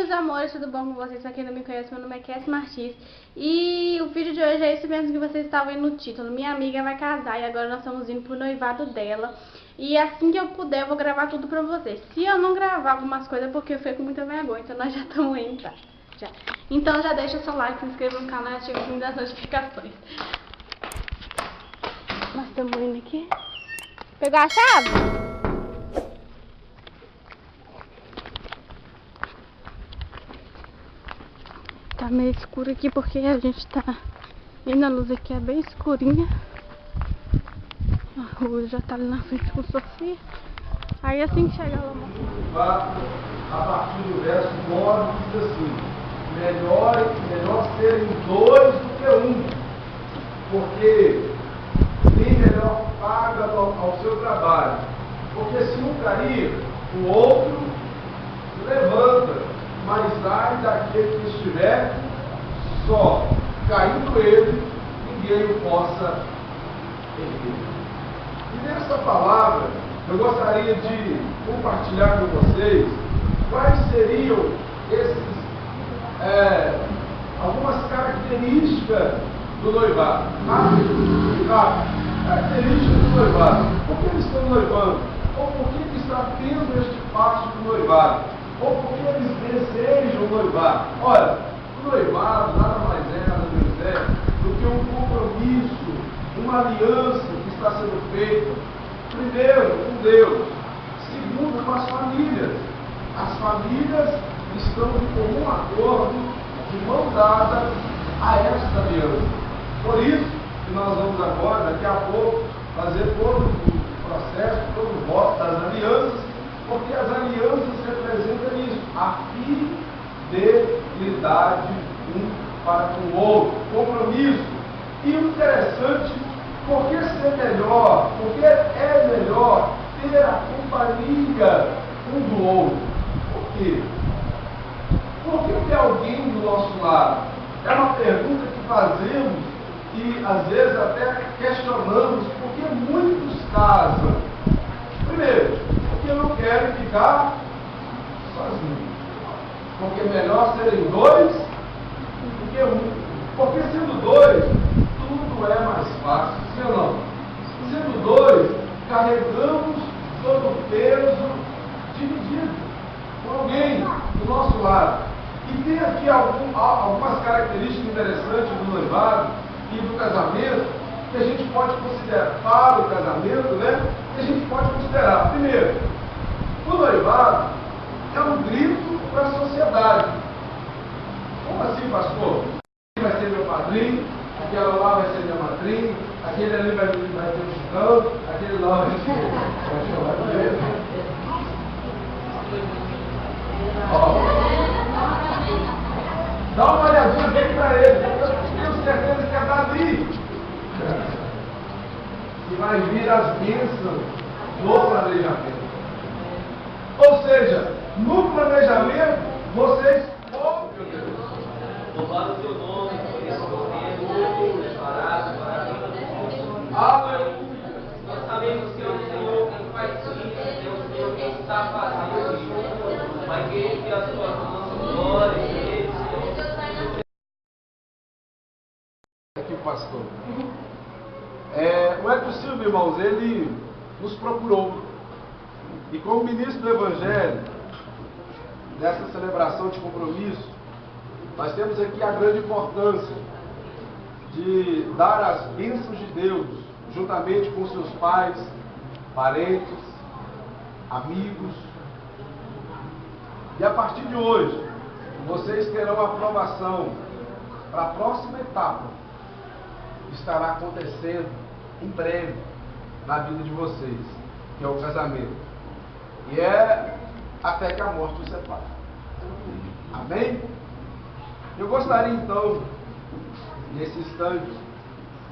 meus amores, tudo bom com vocês? Pra quem não me conhece, meu nome é Cassie Martins. E o vídeo de hoje é esse mesmo que vocês estavam vendo no título. Minha amiga vai casar e agora nós estamos indo pro noivado dela. E assim que eu puder, eu vou gravar tudo pra vocês. Se eu não gravar algumas coisas é porque eu fiquei com muita vergonha, então nós já estamos indo, tá? Já. Então já deixa o seu like, se inscreva no canal e ativa o sininho das notificações. Nós estamos indo aqui. Pegou a chave? Tá meio escuro aqui porque a gente tá indo, a luz aqui é bem escurinha. A rua já tá ali na frente com Sofia. Aí assim que chegar lá, a partir do verso 9 diz assim: melhor serem dois do que um, porque nem melhor paga ao seu trabalho, porque se um cair, o outro se levanta. Mas ai daquele que estiver só, caindo ele, ninguém o possa erguer. E nessa palavra, eu gostaria de compartilhar com vocês quais seriam algumas características do noivado. Características do noivado. Por que eles estão noivando? Ou por que está tendo este passo do noivado? Ou porque eles desejam noivar. Olha, o noivado nada mais é, nada menos é do que um compromisso, uma aliança que está sendo feita, primeiro com Deus, segundo com as famílias. As famílias estão de comum acordo, de mão dada a esta aliança. Por isso que nós vamos agora, daqui a pouco, fazer todo o processo, todo o voto das alianças, porque as alianças representam isso, a fidelidade um para com o outro, compromisso. E o interessante, por que ser melhor? Porque é melhor ter a companhia um do outro. Por quê? Por que ter alguém do nosso lado? É uma pergunta que fazemos e às vezes até questionamos, porque muitos casam. Primeiro, porque não querem ficar sozinhos. Porque é melhor serem dois do que um. Porque sendo dois, tudo é mais fácil, sim ou não? Sendo dois, carregamos todo o peso dividido com alguém do nosso lado. E tem aqui algumas características interessantes do noivado e do casamento que a gente pode considerar para o casamento, né? Que a gente pode considerar. Primeiro, o noivado é um grito para a sociedade. Como assim, pastor? Aquele vai ser meu padrinho, aquela lá vai ser minha madrinha, aquele ali vai ter um chicão, aquele lá vai ser dá uma olhadinha bem para ele. Eu tenho certeza que é dali que vai vir as bênçãos do planejamento. Ou seja, no planejamento, vocês... Oh, meu Deus! Louvado o teu nome, por esse momento preparado para a vida do nosso. Aleluia! Nós sabemos que é o Senhor quem faz isso, é o Senhor quem está fazendo isso. Mas que a sua mão, glória, Ele, Senhor. Aqui o pastor. O Edson Silva, irmãos, ele nos procurou. E como ministro do Evangelho, nessa celebração de compromisso, nós temos aqui a grande importância de dar as bênçãos de Deus, juntamente com seus pais, parentes, amigos. E a partir de hoje, vocês terão aprovação para a próxima etapa, que estará acontecendo em breve na vida de vocês, que é o casamento. E é até que a morte os separe. Amém? Eu gostaria então, nesse instante,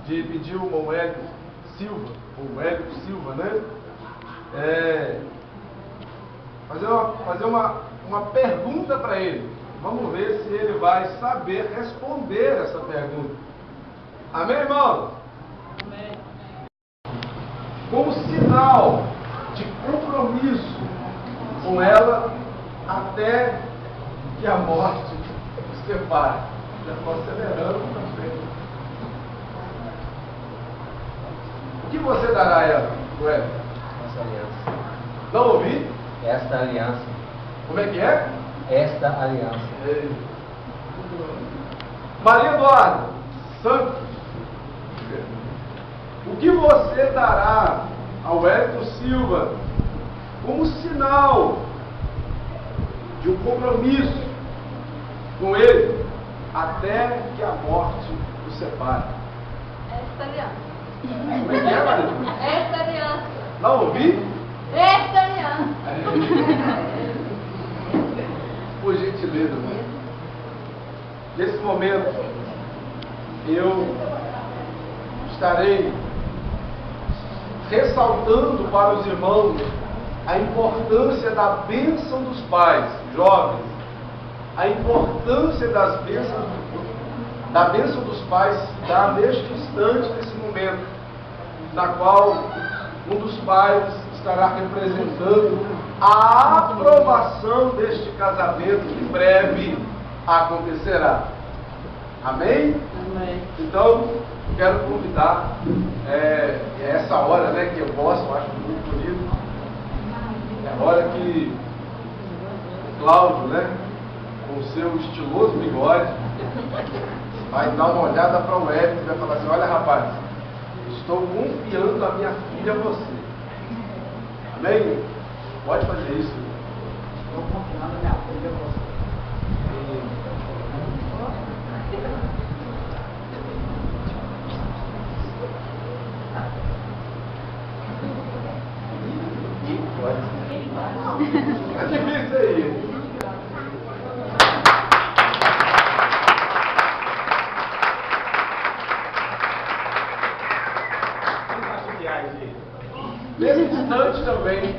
de pedir ao irmão Hélio Silva, ou Hélio Silva, né? Fazer uma pergunta para ele. Vamos ver se ele vai saber responder essa pergunta. Amém, irmão? Amém. Como sinal de compromisso com ela até que a morte os separe. Já estou acelerando também. O que você dará a ela, Ué? Esta aliança. Não ouvi? Esta aliança. Como é que é? Esta aliança. Maria Eduarda Santos, o que você dará ao Wellington Silva como sinal de um compromisso com ele até que a morte o separe? Esta aliança. Como é que é, Maria? Esta aliança. Não ouvi? Esta aliança. Por gentileza, mãe. Nesse momento, eu estarei ressaltando para os irmãos a importância da bênção dos pais, jovens, a importância da bênção dos pais se dá neste instante, nesse momento, na qual um dos pais estará representando a aprovação deste casamento que breve acontecerá. Amém? Amém. Então, quero convidar, essa hora, né, que eu gosto, eu acho muito bonito, é a hora que o Cláudio, né, com o seu estiloso bigode, vai dar uma olhada para o Wellington e vai falar assim: olha, rapaz, estou confiando a minha filha a você. Amém? Pode fazer isso. Estou confiando a minha filha a você. É difícil aí. Nesse instante também,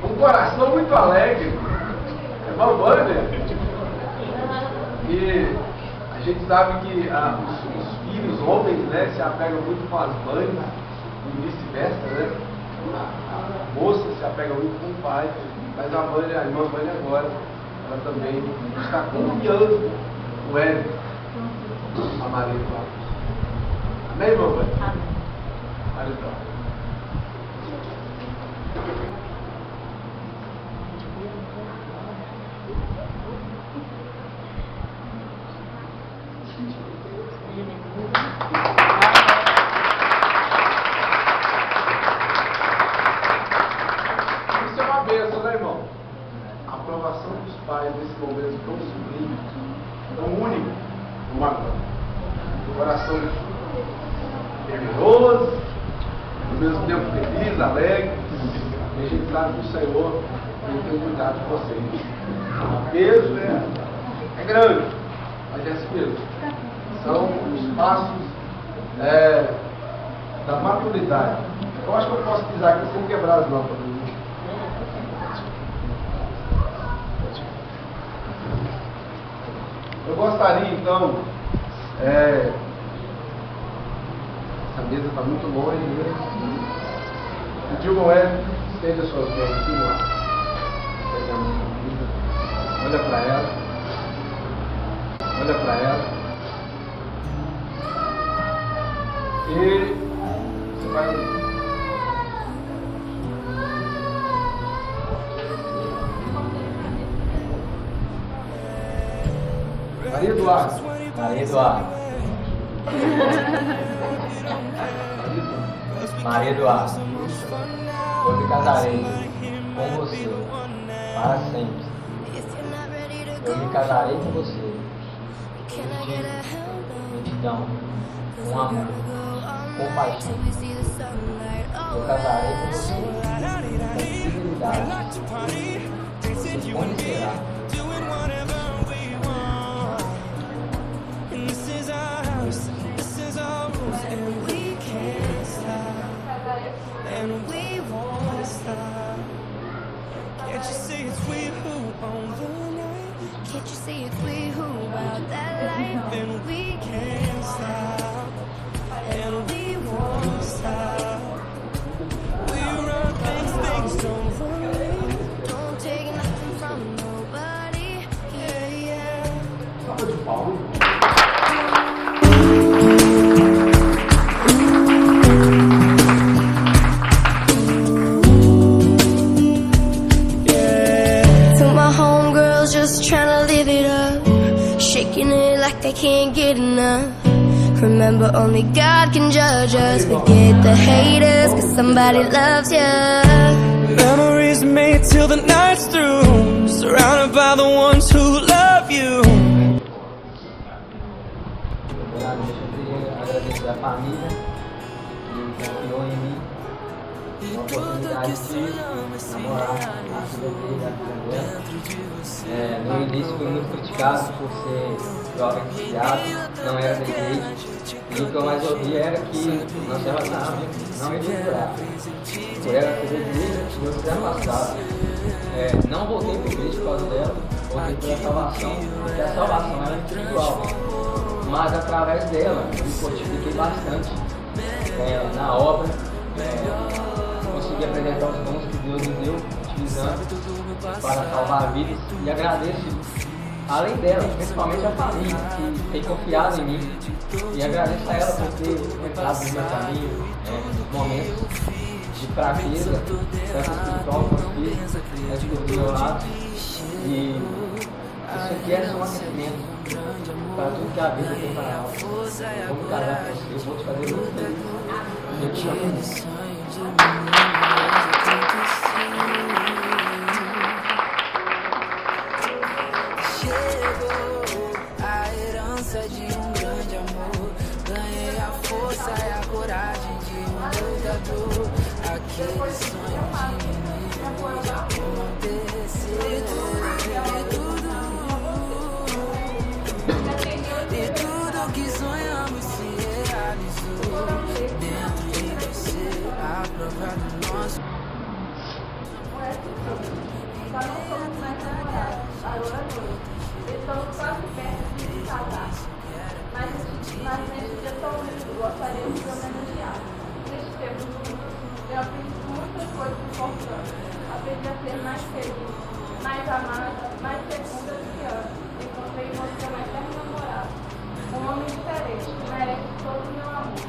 um coração muito alegre, irmão Wander, e a gente sabe que os filhos, homens, né, se apegam muito com as mães e vice-versa, né? A moça se apega muito com o pai, mas a irmã Vânia agora, ela também está confiando o Hélio, a Maria Eduarda. Amém, irmã Vânia? Amém. Maria Eduarda. Isso é uma bênção, né, irmão? A aprovação dos pais nesse momento tão sublime, tão único, como agora. O coração temeroso, ao mesmo tempo feliz, alegre. E a gente sabe que o Senhor tem cuidado de vocês. O peso é grande, mas é assim mesmo. São os passos da maturidade. Eu acho que eu posso pisar aqui sem quebrar as lâmpadas. Eu gostaria então, essa mesa está muito longe, né? Pedir o Moé, estende as suas mãos aqui, lá. Olha para ela. Olha para ela. E você vai. Maria Eduarda. Maria Eduarda. Maria Eduarda. Eu me casarei com você para sempre. Eu me casarei com você. Gratidão, com amor, com paixão. Eu casarei com você com fidelidade. Você conhecerá. And we won't stop. Can't you see it's we who own the night? Can't you see it's we who about that life? And we can't stop. And we won't stop. We run things don't believe. Don't take nothing from nobody. salva de palmas. Just trying to live it up, shaking it like they can't get enough. Remember, only God can judge us. Forget the haters, cause somebody loves ya. Memories made till the night's through, surrounded by the ones who love you. Primeiramente, eu queria agradecer a família que confiou em mim, uma oportunidade de namorar a filha dele, a filha dela. No início fui muito criticado por ser jovem viciado, não era da igreja, e o que eu mais ouvia era que nosso relacionamento não ia durar. Por ela ser da igreja, eu fiz ano passado, não voltei para a igreja por causa dela, voltei pela salvação, porque a salvação era individual. Mas através dela, eu me fortifiquei bastante na obra, consegui apresentar os dons que Deus me deu, utilizando para salvar vidas, e agradeço, além dela, principalmente a família que tem confiado em mim, e agradeço a ela por ter entrado no meu caminho, momentos de fraqueza, tanto espiritual quanto física, esteve do meu lado, e isso aqui é só um aquecimento para tudo que a vida tem para ela. Eu vou me casar com você, eu vou te fazer muito feliz, eu te amo. De um grande amor, ganhei a força e a coragem de um lutador. Aquele sonho de menino já aconteceu. E tudo que sonhamos se realizou. Dentro de você, a prova do nosso. Nós não somos mais namorados, agora não. Estamos quase perto de se casar. Mas neste dia tão lindo, gostaria de homenagear. Neste tempo juntos, eu aprendi muitas coisas importantes. Aprendi a ser mais feliz, mais amada, mais segura do que antes. Encontrei em você uma eterna namorada. Um homem diferente, que merece todo o meu amor.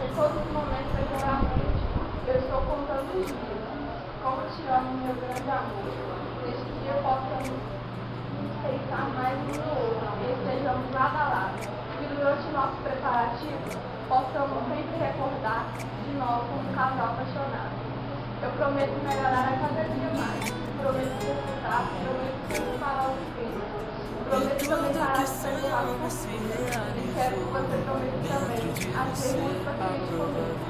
Em todos os momentos, regularmente, eu estou contando os dias. Como te amo, meu grande amor. Neste dia possamos respeitar mais um no outro e estejamos lado a lado. Que durante nossos preparativos possamos sempre recordar de nós como um casal apaixonado. Eu prometo melhorar a cada dia mais. Prometo estudar, prometo preparar os filhos. Prometo também parar de pensar no futuro. E quero que você prometa também a ser muito paciente comigo.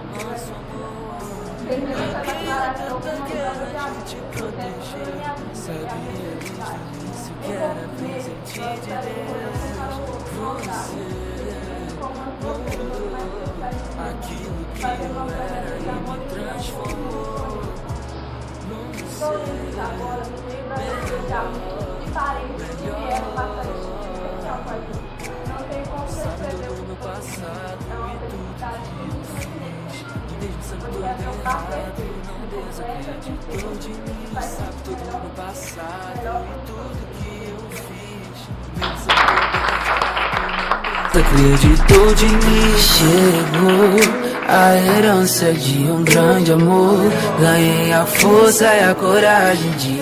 Termino essa declaração com uma prova de amor. Eu tento toda minha vida e a minha felicidade. Enquanto nele, nós estaremos um para o outro voltados. Como as duas pessoas mais especiais, fazendo uma promessa de amor e transformou. Estou livre agora no meio da vida de amor e parentes que vieram passar este dia especial com a gente. Não tem como perceber o que foi. É uma felicidade que me porque é meu par perfeito, completa, perfeito, faz tudo no passado e tudo que eu fiz. Acreditou de mim, chegou a herança de um grande amor. Ganhei a força e a coragem de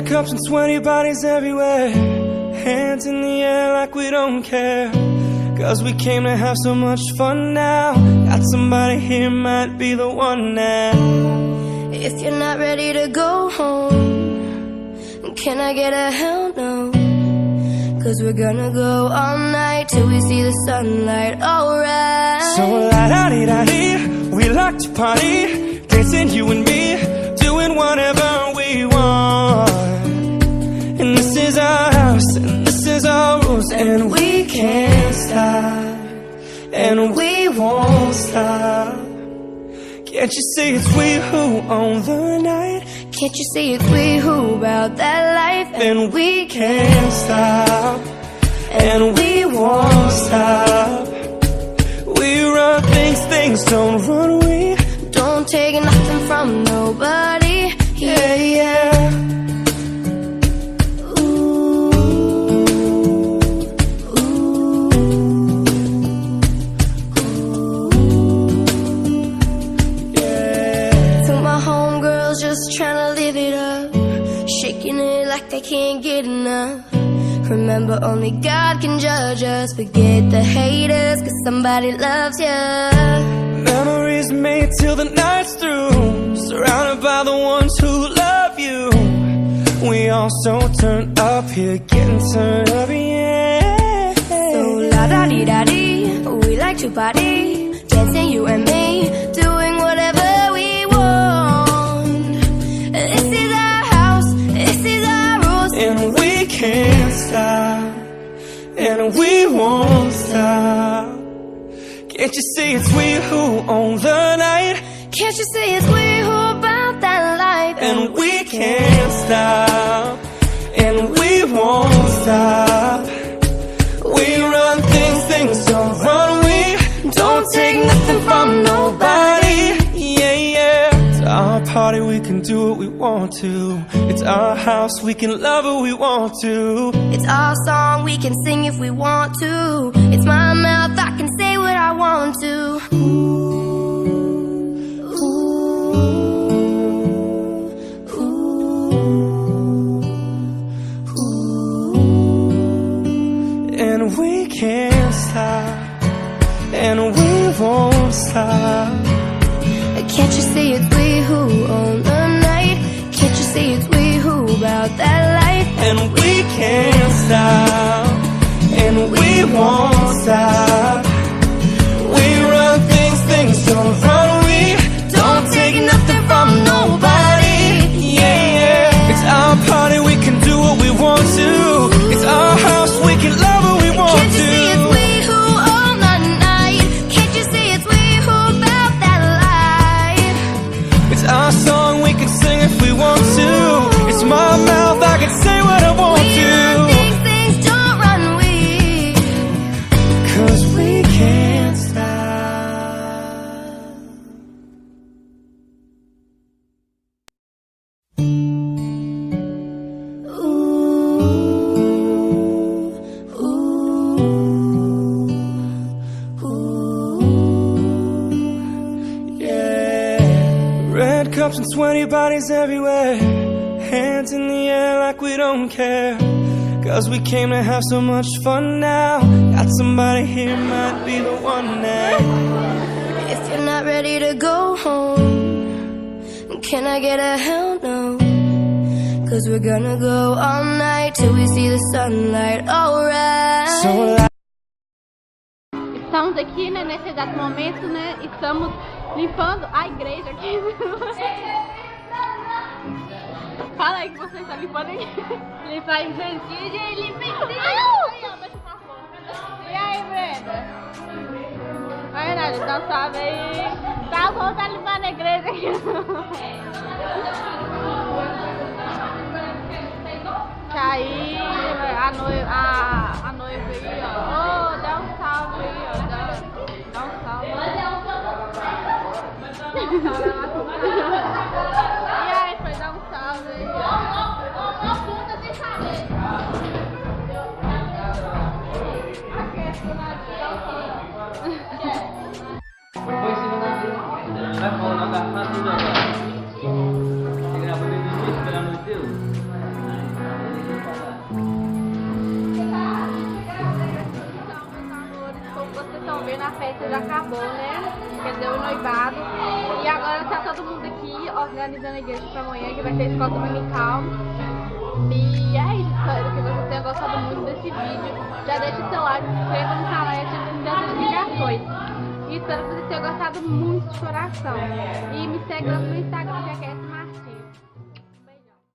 Cups and sweaty bodies everywhere, hands in the air like we don't care, 'cause we came to have so much fun now. Got somebody here, might be the one now. If you're not ready to go home, can I get a hell no? 'Cause we're gonna go all night till we see the sunlight, alright. So la-da-dee-da-dee, we like to party, dancing you and me, doing whatever we want. And this is our house, and this is our rules, and we can't stop, and we won't stop. Can't you see it's we who own the night? Can't you see it's we who about that life? And we can't stop, and we won't stop. We run things, things don't run. We don't take nothing from nobody. Yeah, yeah. Tryna live it up, shaking it like they can't get enough. Remember, only God can judge us. Forget the haters, cause somebody loves ya. Memories made till the night's through, surrounded by the ones who love you. We all so turned up here, getting turned up, yeah. So la-da-dee-da-dee, we like to party, dancing you and me, doing whatever we want. This is our house, this is our rules, and we can't stop, and we won't stop. Can't you see it's we who own the night? Can't you see it's we who about that life? And we can't stop, and we won't stop. We run things, things don't run. We don't take nothing from nobody. Yeah, yeah. It's our party, we can do what we want to. It's our house, we can love who we want to. It's our song, we can sing if we want to. It's my mouth, I can say what I want to. And we can't stop, and we won't stop. Can't you see it's we who own the night? Can't you see it's we who about that life? And we can't stop, and we won't stop. We run things, things don't run. We don't take nothing from nobody. Yeah, yeah. It's our party, we can do what we want to. It's our house, we can love what we want to. Can't you see it's we who own the night? Can't you see it's we who about that life? It's our song, we can sing if we want to. It's my mouth, I can say what I want to. These things don't run, we. Cause we can't stop. Red cups and sweaty bodies everywhere, hands in the air like we don't care. Cause we came to have so much fun now. Got somebody here, might be the one now. If you're not ready to go home, can I get a hell no? Cause we're gonna go all night till we see the sunlight, alright. So Estamos aqui, né, nesse exato momento, né, estamos limpando a igreja aqui. Fala aí que você está limpando aqui. Limpar a igreja e limpa em cima. E aí, Brenda? Aí, Nádia, então sabe aí. Tá, vamos estar limpando a igreja aqui. Aí, a noiva aí, ó. Oh, dá um salve aí, ó. Dá um salve. E aí, foi dar um salve aí. Não puta sem saber. Foi segunda-feira. Vai falar da casa tudo agora. Você gravou meu vídeo esperando o teu? Como vocês estão vendo, a festa já acabou, né? Quer dizer, o noivado. E agora tá todo mundo aqui organizando a igreja pra amanhã, que vai ter escola dominical. E é isso, espero que vocês tenham gostado muito desse vídeo. Já deixa o seu like, se inscreva no canal e ative as notificações. E espero que vocês tenham gostado muito de coração. E me segue lá no Instagram, que é